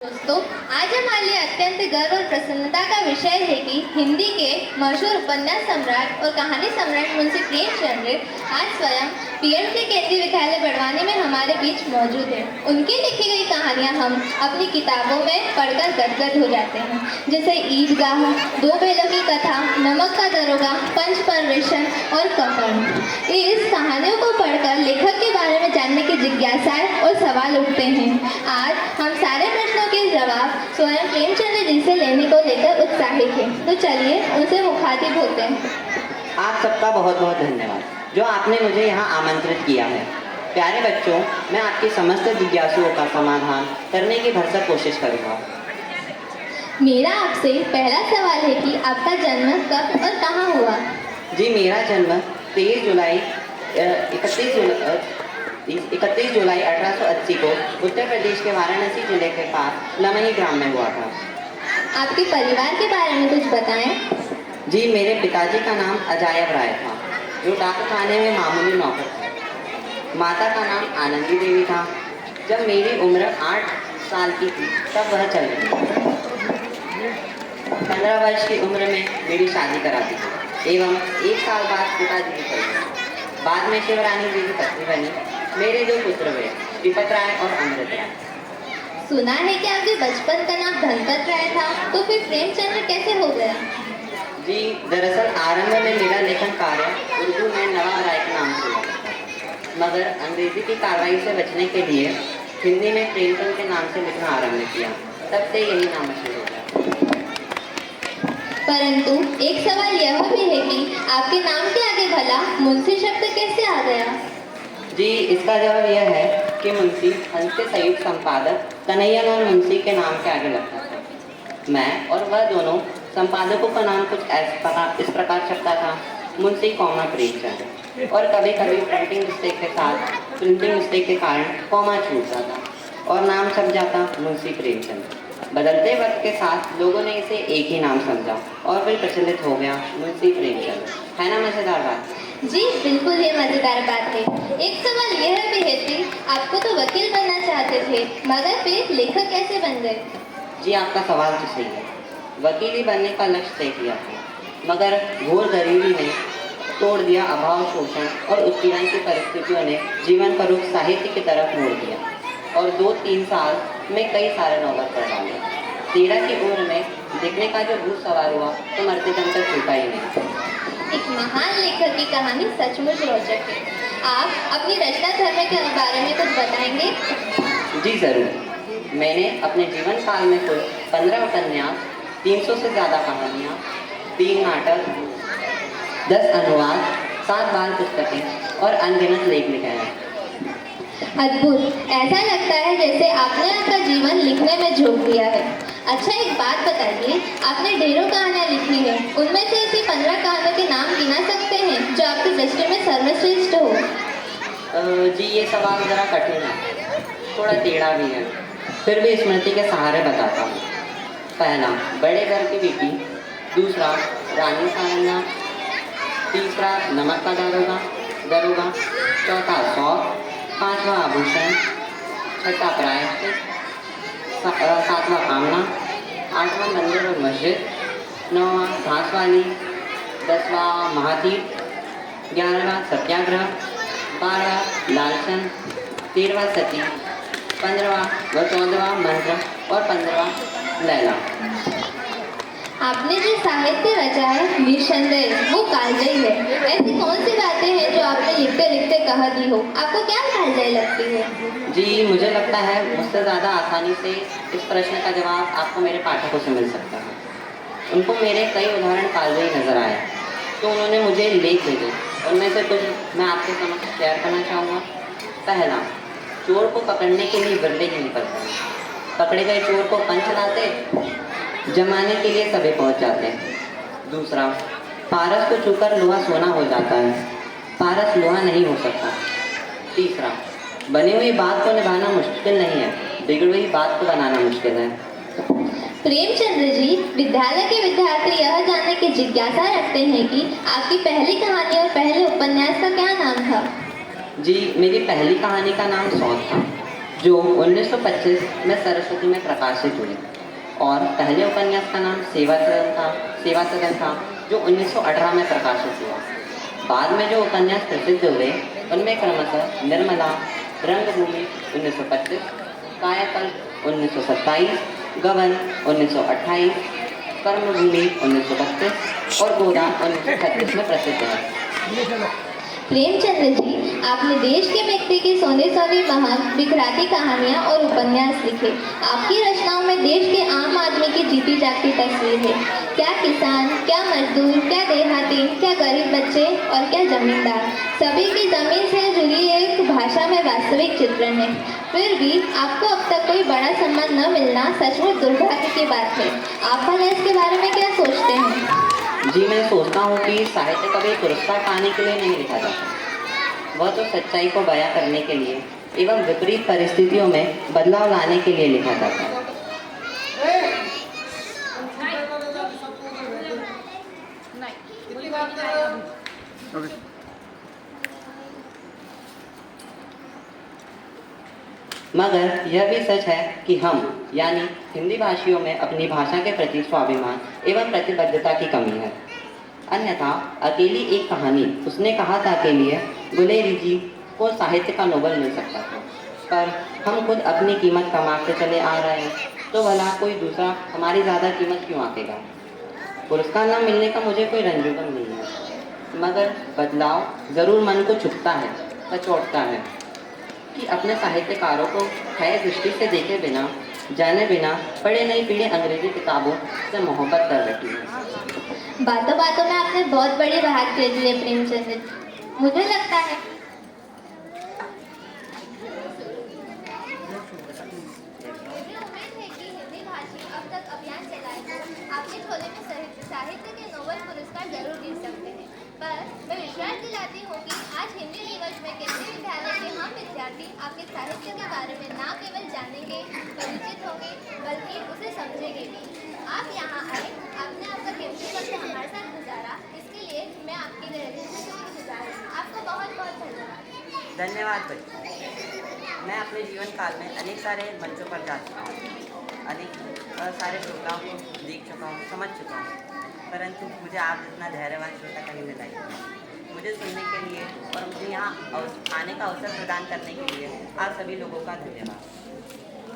दोस्तों, आज हमारे लिए अत्यंत गर्व और प्रसन्नता का विषय है कि हिंदी के मशहूर उपन्यास सम्राट और कहानी सम्राट मुंशी प्रेमचंद्र आज स्वयं पीएमसी केंद्रीय विद्यालय बड़वानी में हमारे बीच मौजूद हैं। उनकी लिखी गई कहानियां हम अपनी किताबों में पढ़कर गदगद हो जाते हैं, जैसे ईदगाह, दो बैलों की कथा, नमक का दरोगा, पंच परवेशन और कफन। इस कहानियों को पढ़कर लेखक के बारे में जानने की जिज्ञासाएं और सवाल उठते हैं। आज हम सारे प्रश्नों के जवाब स्वयं प्रेमचंद्र जी से लेने को लेकर उत्साहित हैं। तो चलिए उनसे मुखातिब होते हैं। आप सबका बहुत बहुत धन्यवाद जो आपने मुझे यहाँ आमंत्रित किया है। प्यारे बच्चों, मैं आपकी समस्त जिज्ञासाओं का समाधान करने की भरसक कोशिश करूँगा। मेरा आपसे पहला सवाल है कि आपका जन्म कब और कहाँ हुआ? जी, मेरा जन्म 31 जुलाई 1880 को उत्तर प्रदेश के वाराणसी जिले के पास लमही ग्राम में हुआ था। आपके परिवार के बारे में कुछ बताएं। जी, मेरे पिताजी का नाम अजायब राय था, जो डाकखाने में मामूली नौकर थे। माता का नाम आनंदी देवी था। जब मेरी उम्र 8 साल की थी तब वह चल गई। 15 वर्ष की उम्र में मेरी शादी करा दी एवं 1 साल बाद पिताजी भी चल गए। बाद में शिवरानी जी की पत्नी बनी। मेरे 2 पुत्र हुए, श्रीपत राय और अमृत राय। सुना है कि आपके बचपन का नाम धनपत राय था, तो फिर प्रेमचंद्र कैसे हो गया? जी, दरअसल आरंभ में मेरा लेखन कार्य उर्दू में नवाब राय के नाम से हुआ था, मगर अंग्रेजी की कार्रवाई से बचने के लिए हिंदी में प्रेमचंद के नाम से लिखना आरंभ किया। तब से यही नाम मशहूर हो गया। परंतु एक सवाल यह भी है कि आपके नाम के आगे भला मुंशी शब्द कैसे आ गया? जी, इसका जवाब यह है कि मुंशी हंस के संयुक्त संपादक कन्हैयालाल मुंशी के नाम के आगे लगता था। मैं और वह दोनों संपादकों का नाम कुछ इस प्रकार छपता था, मुंशी कौमा प्रेमचंद, और कभी कभी प्रिंटिंग मिस्टेक के कारण कौमा छूटता था और नाम छप जाता मुंशी प्रेमचंद। बदलते वक्त के साथ लोगों ने इसे एक ही नाम समझा और फिर प्रचलित हो गया मुंशी प्रेमचंद। है ना मजेदार बात? जी बिल्कुल, ये मजेदार बात है। एक सवाल यह भी है कि आपको तो वकील बनना चाहते थे, मगर फिर लेखक कैसे बन गए? जी, आपका सवाल तो सही है। वकीली बनने का लक्ष्य तय किया था, मगर घोर गरीबी ने तोड़ दिया। अभाव, शोषण और उत्पीड़न की परिस्थितियों ने जीवन को रुख साहित्य की तरफ मोड़ दिया और 2-3 साल में कई सारे नॉवल पढ़ डाले। 13 की उम्र में लिखने का जो भूत सवार हुआ तो मरते दम तक छूटा ही नहीं। एक महान लेखक की कहानी सचमुच रोचक है। आप अपनी रचना धर्म के बारे में कुछ बताएंगे? जी ज़रूर। मैंने अपने जीवन काल में कुल 15 उपन्यास, 300 से ज़्यादा कहानियाँ, 3 नाटक, 10 अनुवाद, 7 बाल पुस्तकें और अनगिनत लेख लिखे हैं। अद्भुत! ऐसा लगता है जैसे आपने आपका जीवन लिखने में झोंक दिया है। अच्छा, एक बात बताइए, आपने ढेरों कहानियाँ लिखी हैं, उनमें से ऐसी 15 कहानियों के नाम गिना सकते हैं जो आपकी दृष्टि में सर्वश्रेष्ठ हो? जी, ये सवाल ज़रा कठिन है, थोड़ा टेढ़ा भी है, फिर भी स्मृति के सहारे बताता हूँ। पहला, बड़े घर की बेटी। दूसरा, रानी सारंगा। तीसरा, नमक का दरोगा। चौथा, सौत। 5वां, आभूषण। 6वां, प्रायश्चित। 7वां, कामना। 8वां, मंदिर और मस्जिद। 9वां, घास वाली। 10वां, महातीत। 11वां, सत्याग्रह। 12वां, लालचन। 13वां, सती। 15वां व 14वां, मंत्र। और 15वां, लैला। आपने जो साहित्य रचा है निस्संदेह वो कालजयी है। ऐसी कौन सी बातें हैं जो आपने लिखते लिखते कह दी हो? आपको क्या कालजयी लगती है? जी, मुझे लगता है मुझसे ज़्यादा आसानी से इस प्रश्न का जवाब आपको मेरे पाठकों से मिल सकता है। उनको मेरे कई उदाहरण कालजयी नजर आए, तो उन्होंने मुझे लेख भेजे। उनमें से कुछ मैं आपके समक्ष शेयर करना चाहूँगा। पहला, चोर को पकड़ने के लिए बिरले ही निकलते हैं। पकड़े गए चोर को पंच लाते, जमाने के लिए सभी पहुंच जाते हैं। दूसरा, पारस को छूकर लोहा सोना हो जाता है, पारस लोहा नहीं हो सकता। तीसरा, बनी हुई बात को निभाना मुश्किल नहीं है, बिगड़ी हुई बात को बनाना मुश्किल है। प्रेमचंद्र जी, विद्यालय के विद्यार्थी यह जानने की जिज्ञासा रखते हैं कि आपकी पहली कहानी और पहले उपन्यास का क्या नाम था? जी, मेरी पहली कहानी का नाम सौत था। जो 1925 में सरस्वती में प्रकाशित हुई, और पहले उपन्यास का नाम सेवा सदन था, जो 1918 में प्रकाशित हुआ। बाद में जो उपन्यास प्रसिद्ध हुए उनमें क्रमशः निर्मला, रंगभूमि 1925, कायाकल्प 1927, गबन 1928, कर्मभूमि 1932 और गोदा 1936 में प्रसिद्ध है। प्रेमचंद जी, आपने देश के व्यक्ति की सोने सोने महक बिखराती कहानियाँ और उपन्यास लिखे। आपकी रचनाओं में देश के आम आदमी की जीती जागती तस्वीर है। क्या किसान, क्या मजदूर, क्या देहाती, क्या गरीब बच्चे और क्या जमींदार, सभी की जमीन से जुड़ी एक भाषा में वास्तविक चित्रण है। फिर भी आपको अब तक कोई बड़ा सम्मान न मिलना सचमुच दुर्भाग्य की बात है। आप भला इसके बारे में क्या सोचते हैं? जी, मैं सोचता हूँ कि साहित्य कभी पुरस्कार पाने के लिए नहीं लिखा जाता। वह तो सच्चाई को बयां करने के लिए एवं विपरीत परिस्थितियों में बदलाव लाने के लिए लिखा जाता है। मगर यह भी सच है कि हम यानी हिंदी भाषियों में अपनी भाषा के प्रति स्वाभिमान एवं प्रतिबद्धता की कमी है। अन्यथा अकेली एक कहानी उसने कहा था के लिए गुलेरी जी को साहित्य का नोबेल मिल सकता था, पर हम खुद अपनी कीमत कमाते चले आ रहे हैं, तो भला कोई दूसरा हमारी ज़्यादा कीमत क्यों आंकेगा। पुरस्कार न मिलने का मुझे कोई रंजूगम नहीं है, मगर बदलाव ज़रूर मन को चुभता है, कचोटता है कि अपने साहित्यकारों को खैर दृष्टि से देखे बिना, जाने बिना पढ़े नहीं पीढ़ी अंग्रेजी किताबों से मोहब्बत कर बैठी है। बातों बातों में आपने बहुत बड़ी बात कह दी है प्रेमचंद। मुझे लगता है आपके झोले में साहित्य के नोबेल पुरस्कार जरूर गिर सकते हैं, पर मैं विश्वास दिलाती हूँ कि आज हिंदी दिवस में केंद्रीय विद्यालय के हम विद्यार्थी आपके साहित्य के बारे में न केवल जानेंगे, परिचित होंगे, बल्कि उसे समझेंगे भी। आप यहाँ आए, आपने आपका कीमती वक्त हमारे साथ गुजारा, इसके लिए मैं आपकी दिल से शुक्रगुजार हूँ। आपको बहुत बहुत धन्यवाद। धन्यवाद भाई। मैं अपने जीवन काल में अनेक सारे मंचों पर जा चुका हूँ, अनेक सारे श्रोताओं को देख चुका हूँ, समझ चुका हूँ, परंतु मुझे आप जितना धैर्यवान श्रोता कहीं मिला ही नहीं। मुझे सुनने के लिए और मुझे यहाँ आने का अवसर प्रदान करने के लिए आप सभी लोगों का धन्यवाद।